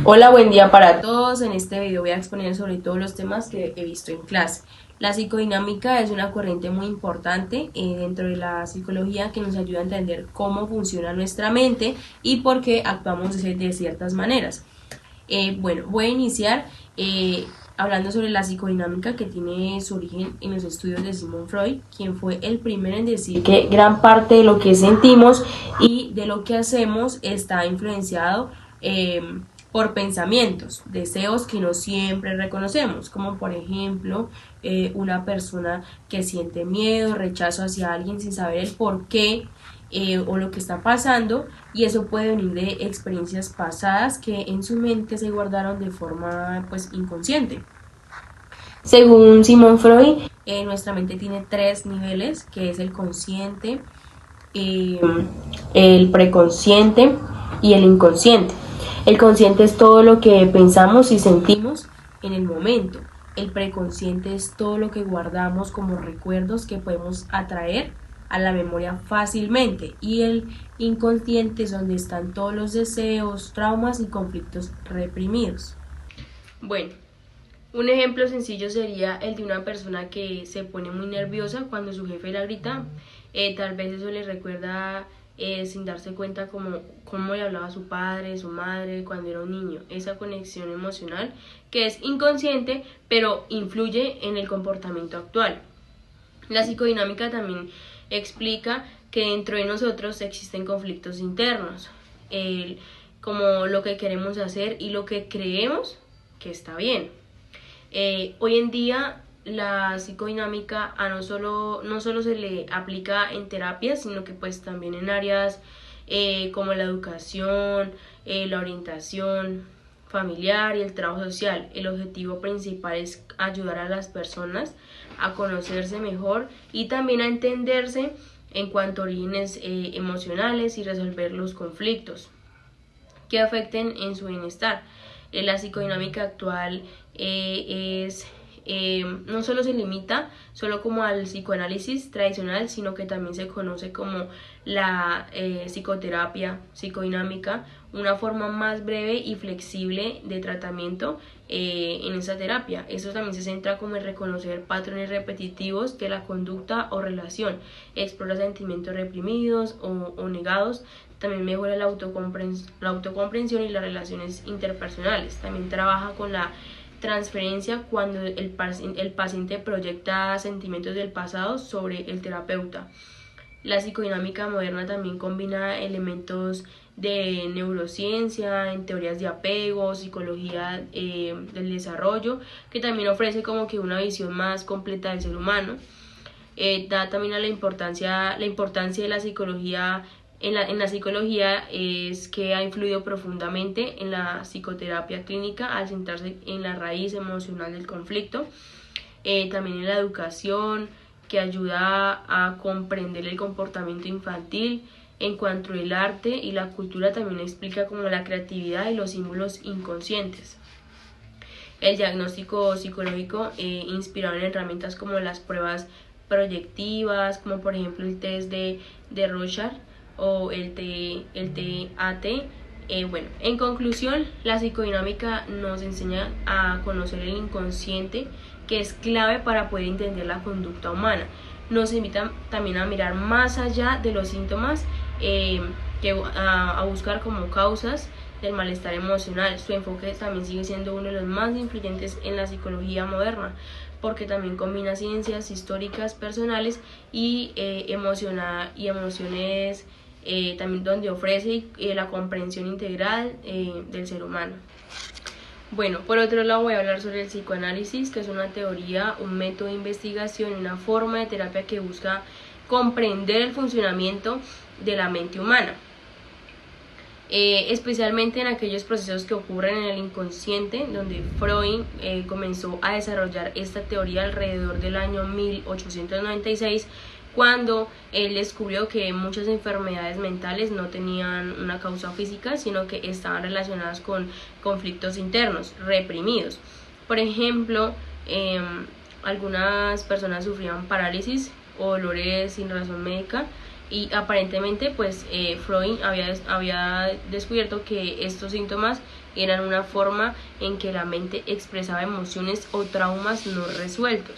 Hola, buen día para todos. En este video voy a exponer sobre todos los temas que he visto en clase. La psicodinámica es una corriente muy importante dentro de la psicología que nos ayuda a entender cómo funciona nuestra mente y por qué actuamos de ciertas maneras. Bueno, voy a iniciar hablando sobre la psicodinámica, que tiene su origen en los estudios de Sigmund Freud, quien fue el primero en decir que gran parte de lo que sentimos y de lo que hacemos está influenciado por pensamientos, deseos que no siempre reconocemos, como por ejemplo una persona que siente miedo, rechazo hacia alguien sin saber el por qué o lo que está pasando, y eso puede venir de experiencias pasadas que en su mente se guardaron de forma inconsciente. Según Sigmund Freud, nuestra mente tiene tres niveles, que es el consciente, eh, el preconsciente y el inconsciente. El consciente es todo lo que pensamos y sentimos en el momento. El preconsciente es todo lo que guardamos como recuerdos que podemos atraer a la memoria fácilmente, y el inconsciente es donde están todos los deseos, traumas y conflictos reprimidos. Bueno, un ejemplo sencillo sería el de una persona que se pone muy nerviosa cuando su jefe la grita. Tal vez eso le recuerda sin darse cuenta cómo le hablaba a su padre, su madre cuando era un niño. Esa conexión emocional que es inconsciente pero influye en el comportamiento actual. La psicodinámica también explica que dentro de nosotros existen conflictos internos, como lo que queremos hacer y lo que creemos que está bien. Hoy en día la psicodinámica no solo se le aplica en terapia, sino que pues también en áreas como la educación, la orientación familiar y el trabajo social. El objetivo principal es ayudar a las personas a conocerse mejor y también a entenderse en cuanto a orígenes emocionales y resolver los conflictos que afecten en su bienestar. La psicodinámica actual no solo se limita solo como al psicoanálisis tradicional, sino que también se conoce como la psicoterapia psicodinámica, una forma más breve y flexible de tratamiento en esa terapia. Esto también se centra como en reconocer patrones repetitivos de la conducta o relación, explora sentimientos reprimidos o negados, también mejora la autocomprensión y las relaciones interpersonales. También trabaja con la transferencia cuando el paciente proyecta sentimientos del pasado sobre el terapeuta. La psicodinámica moderna también combina elementos de neurociencia, en teorías de apego, psicología del desarrollo, que también ofrece como que una visión más completa del ser humano. Da también a la importancia de la psicología. En la psicología es que ha influido profundamente en la psicoterapia clínica al centrarse en la raíz emocional del conflicto. También en la educación, que ayuda a comprender el comportamiento infantil. En cuanto al arte y la cultura, también explica como la creatividad y los símbolos inconscientes. El diagnóstico psicológico inspirado en herramientas como las pruebas proyectivas, como por ejemplo el test de Rorschach o el TAT. Bueno, en conclusión, la psicodinámica nos enseña a conocer el inconsciente, que es clave para poder entender la conducta humana. Nos invita también a mirar más allá de los síntomas, a buscar como causas del malestar emocional. Su enfoque también sigue siendo uno de los más influyentes en la psicología moderna, porque también combina ciencias históricas, personales y emociones, también donde ofrece la comprensión integral del ser humano. Bueno, por otro lado voy a hablar sobre el psicoanálisis, que es una teoría, un método de investigación y una forma de terapia que busca comprender el funcionamiento de la mente humana, especialmente en aquellos procesos que ocurren en el inconsciente, donde Freud comenzó a desarrollar esta teoría alrededor del año 1896, cuando él descubrió que muchas enfermedades mentales no tenían una causa física, sino que estaban relacionadas con conflictos internos reprimidos. Por ejemplo, algunas personas sufrían parálisis o dolores sin razón médica, y aparentemente Freud había descubierto que estos síntomas eran una forma en que la mente expresaba emociones o traumas no resueltos.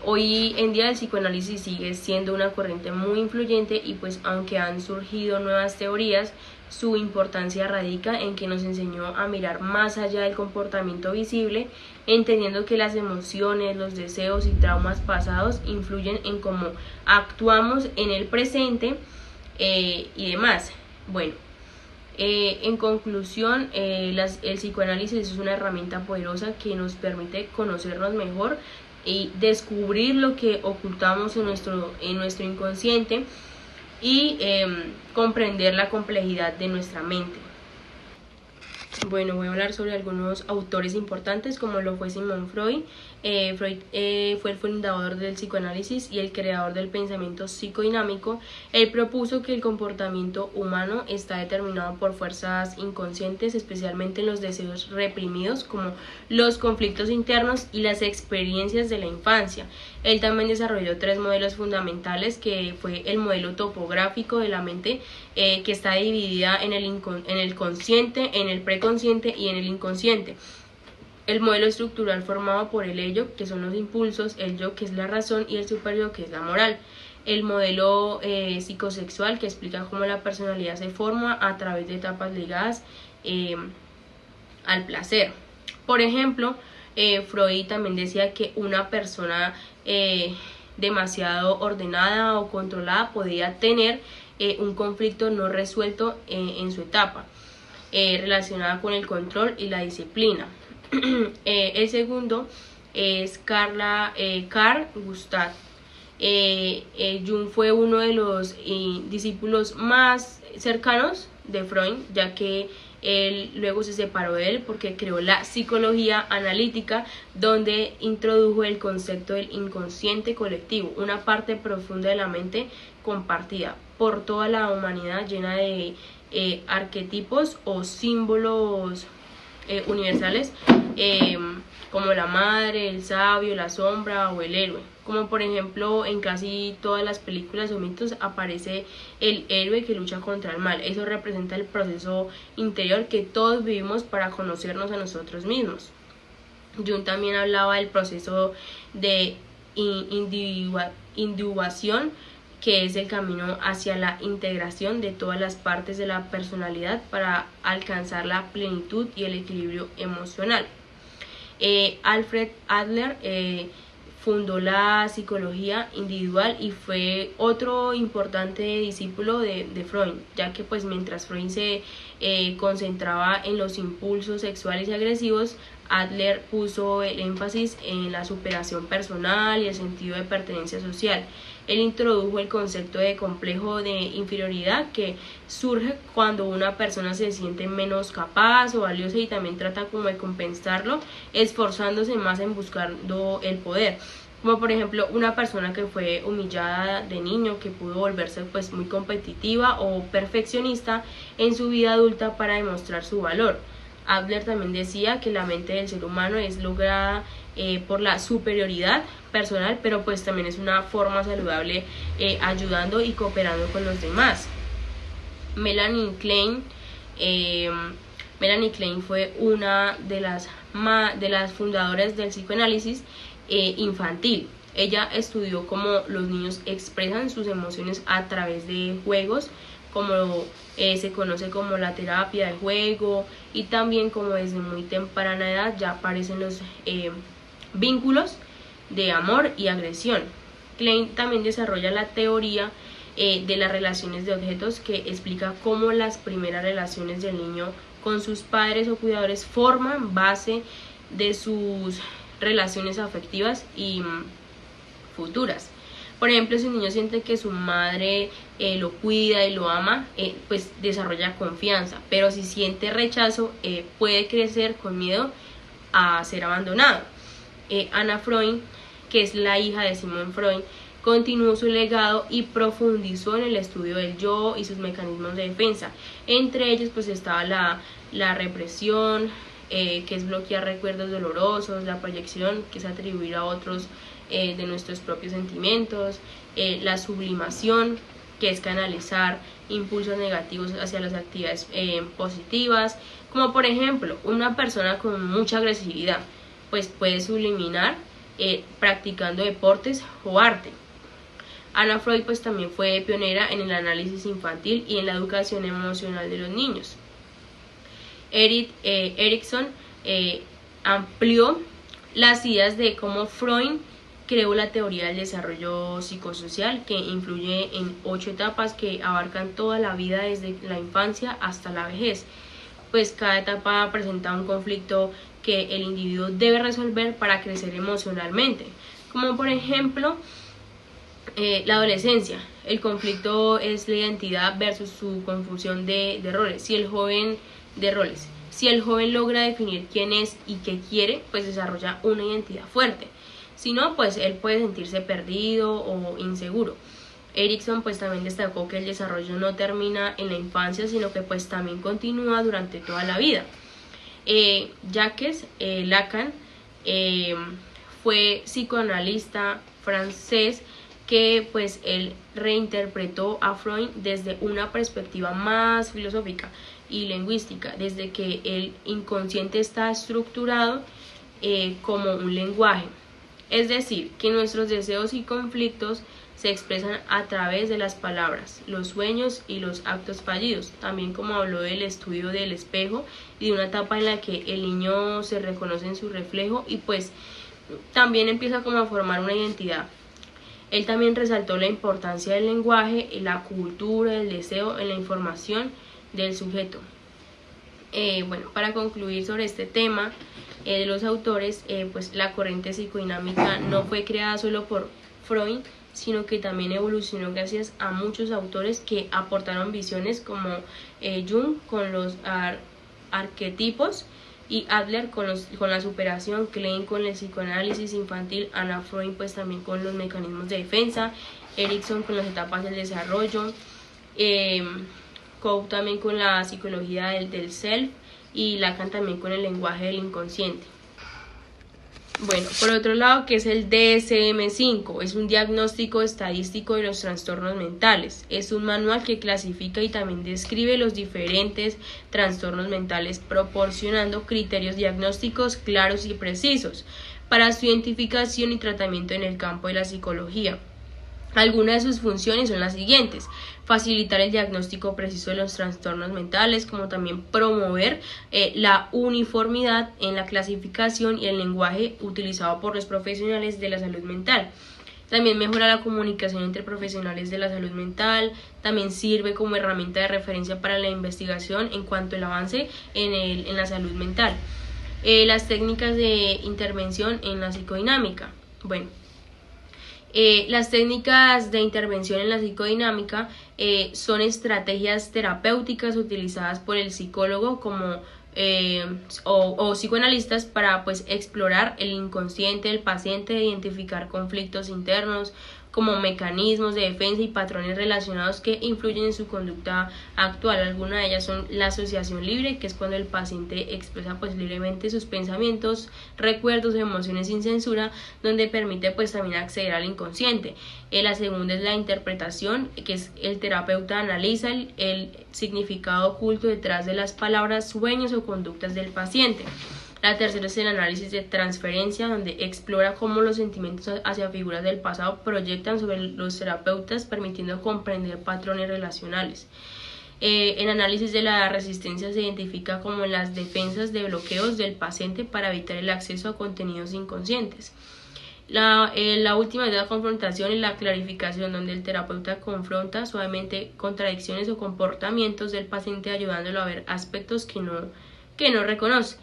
Hoy en día el psicoanálisis sigue siendo una corriente muy influyente y pues aunque han surgido nuevas teorías, su importancia radica en que nos enseñó a mirar más allá del comportamiento visible, entendiendo que las emociones, los deseos y traumas pasados influyen en cómo actuamos en el presente y demás. Bueno, en conclusión, el psicoanálisis es una herramienta poderosa que nos permite conocernos mejor y descubrir lo que ocultamos en nuestro inconsciente y comprender la complejidad de nuestra mente. Bueno, voy a hablar sobre algunos autores importantes como lo fue Sigmund Freud. Freud fue el fundador del psicoanálisis y el creador del pensamiento psicodinámico. Él propuso que el comportamiento humano está determinado por fuerzas inconscientes, especialmente en los deseos reprimidos como los conflictos internos y las experiencias de la infancia. Él también desarrolló 3 modelos fundamentales, que fue el modelo topográfico de la mente, que está dividida en el consciente, en el preconsciente y en el inconsciente. El modelo estructural formado por el ello, que son los impulsos, el yo, que es la razón, y el superyo, que es la moral. El modelo psicosexual, que explica cómo la personalidad se forma a través de etapas ligadas al placer. Por ejemplo, Freud también decía que una persona demasiado ordenada o controlada podía tener un conflicto no resuelto en su etapa, relacionada con el control y la disciplina. El segundo es Carl Gustav Jung. Fue uno de los discípulos más cercanos de Freud, ya que él luego se separó de él porque creó la psicología analítica, donde introdujo el concepto del inconsciente colectivo, una parte profunda de la mente compartida por toda la humanidad, llena de arquetipos o símbolos universales, como la madre, el sabio, la sombra o el héroe. Como por ejemplo en casi todas las películas o mitos aparece el héroe que lucha contra el mal. Eso representa el proceso interior que todos vivimos para conocernos a nosotros mismos. Jung también hablaba del proceso de individuación, que es el camino hacia la integración de todas las partes de la personalidad para alcanzar la plenitud y el equilibrio emocional. Alfred Adler fundó la psicología individual y fue otro importante discípulo de Freud, ya que pues mientras Freud se concentraba en los impulsos sexuales y agresivos, Adler puso el énfasis en la superación personal y el sentido de pertenencia social. Él introdujo el concepto de complejo de inferioridad, que surge cuando una persona se siente menos capaz o valiosa y también trata como de compensarlo, esforzándose más en buscando el poder. Como por ejemplo una persona que fue humillada de niño, que pudo volverse pues muy competitiva o perfeccionista en su vida adulta para demostrar su valor. Adler también decía que la mente del ser humano es lograda por la superioridad personal, pero pues también es una forma saludable, ayudando y cooperando con los demás. Melanie Klein fue una de las fundadoras del psicoanálisis infantil. Ella estudió cómo los niños expresan sus emociones a través de juegos, como se conoce como la terapia del juego, y también como desde muy temprana edad ya aparecen los vínculos de amor y agresión. Klein también desarrolla la teoría de las relaciones de objetos, que explica cómo las primeras relaciones del niño con sus padres o cuidadores forman base de sus relaciones afectivas y futuras. Por ejemplo, si un niño siente que su madre lo cuida y lo ama, pues desarrolla confianza, pero si siente rechazo, puede crecer con miedo a ser abandonado. Anna Freud, que es la hija de Sigmund Freud, continuó su legado y profundizó en el estudio del yo y sus mecanismos de defensa. Entre ellos pues estaba la represión, que es bloquear recuerdos dolorosos, la proyección, que es atribuir a otros de nuestros propios sentimientos, la sublimación, que es canalizar impulsos negativos hacia las actividades positivas, como por ejemplo una persona con mucha agresividad pues puede subliminar practicando deportes o arte. Anna Freud pues también fue pionera en el análisis infantil y en la educación emocional de los niños. Erikson amplió las ideas de cómo Freud creó la teoría del desarrollo psicosocial, que influye en 8 etapas que abarcan toda la vida desde la infancia hasta la vejez. Pues cada etapa presenta un conflicto que el individuo debe resolver para crecer emocionalmente, como por ejemplo la adolescencia. El conflicto es la identidad versus su confusión de roles. Si el joven logra definir quién es y qué quiere, pues desarrolla una identidad fuerte. Si no, pues él puede sentirse perdido o inseguro. Erikson pues también destacó que el desarrollo no termina en la infancia, sino que pues también continúa durante toda la vida. Jacques Lacan fue psicoanalista francés que pues él reinterpretó a Freud desde una perspectiva más filosófica y lingüística, desde que el inconsciente está estructurado como un lenguaje. Es decir, que nuestros deseos y conflictos se expresan a través de las palabras, los sueños y los actos fallidos. También como habló del estudio del espejo y de una etapa en la que el niño se reconoce en su reflejo y pues también empieza como a formar una identidad. Él también resaltó la importancia del lenguaje, la cultura, el deseo en la información del sujeto. Bueno, para concluir sobre este tema de los autores, pues la corriente psicodinámica no fue creada solo por Freud, sino que también evolucionó gracias a muchos autores que aportaron visiones como Jung con los arquetipos y Adler con la superación, Klein con el psicoanálisis infantil, Anna Freud pues también con los mecanismos de defensa, Erikson con las etapas del desarrollo, Coe también con la psicología del self y Lacan también con el lenguaje del inconsciente. Bueno, por otro lado, ¿qué es el DSM-5? Es un diagnóstico estadístico de los trastornos mentales. Es un manual que clasifica y también describe los diferentes trastornos mentales, proporcionando criterios diagnósticos claros y precisos para su identificación y tratamiento en el campo de la psicología. Algunas de sus funciones son las siguientes: facilitar el diagnóstico preciso de los trastornos mentales, como también promover la uniformidad en la clasificación y el lenguaje utilizado por los profesionales de la salud mental. También mejora la comunicación entre profesionales de la salud mental, también sirve como herramienta de referencia para la investigación en cuanto al avance en la salud mental. Las técnicas de intervención en la psicodinámica. Bueno, las técnicas de intervención en la psicodinámica son estrategias terapéuticas utilizadas por el psicólogo como o psicoanalistas para pues explorar el inconsciente del paciente, identificar conflictos internos como mecanismos de defensa y patrones relacionados que influyen en su conducta actual. Algunas de ellas son la asociación libre, que es cuando el paciente expresa pues libremente sus pensamientos, recuerdos o emociones sin censura, donde permite pues también acceder al inconsciente. La segunda es la interpretación, que es el terapeuta analiza el significado oculto detrás de las palabras, sueños o conductas del paciente. La tercera es el análisis de transferencia, donde explora cómo los sentimientos hacia figuras del pasado proyectan sobre los terapeutas, permitiendo comprender patrones relacionales. El análisis de la resistencia se identifica como las defensas de bloqueos del paciente para evitar el acceso a contenidos inconscientes. La última es la confrontación y la clarificación, donde el terapeuta confronta suavemente contradicciones o comportamientos del paciente, ayudándolo a ver aspectos que no reconoce.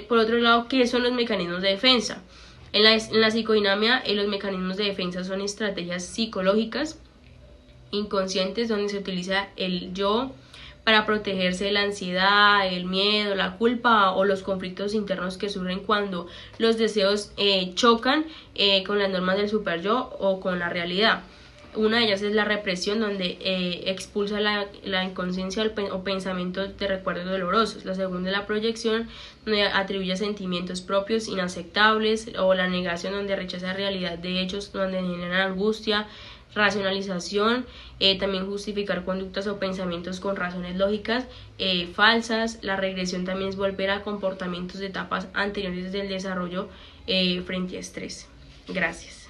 Por otro lado, ¿qué son los mecanismos de defensa? En la psicodinamia, los mecanismos de defensa son estrategias psicológicas inconscientes donde se utiliza el yo para protegerse de la ansiedad, el miedo, la culpa o los conflictos internos que surgen cuando los deseos chocan con las normas del super yo o con la realidad. Una de ellas es la represión, donde expulsa la inconsciencia o pensamientos de recuerdos dolorosos. La segunda es la proyección, donde atribuye sentimientos propios inaceptables, o la negación, donde rechaza la realidad de hechos donde generan angustia. racionalización, también justificar conductas o pensamientos con razones lógicas falsas. La regresión también es volver a comportamientos de etapas anteriores del desarrollo frente a estrés. Gracias.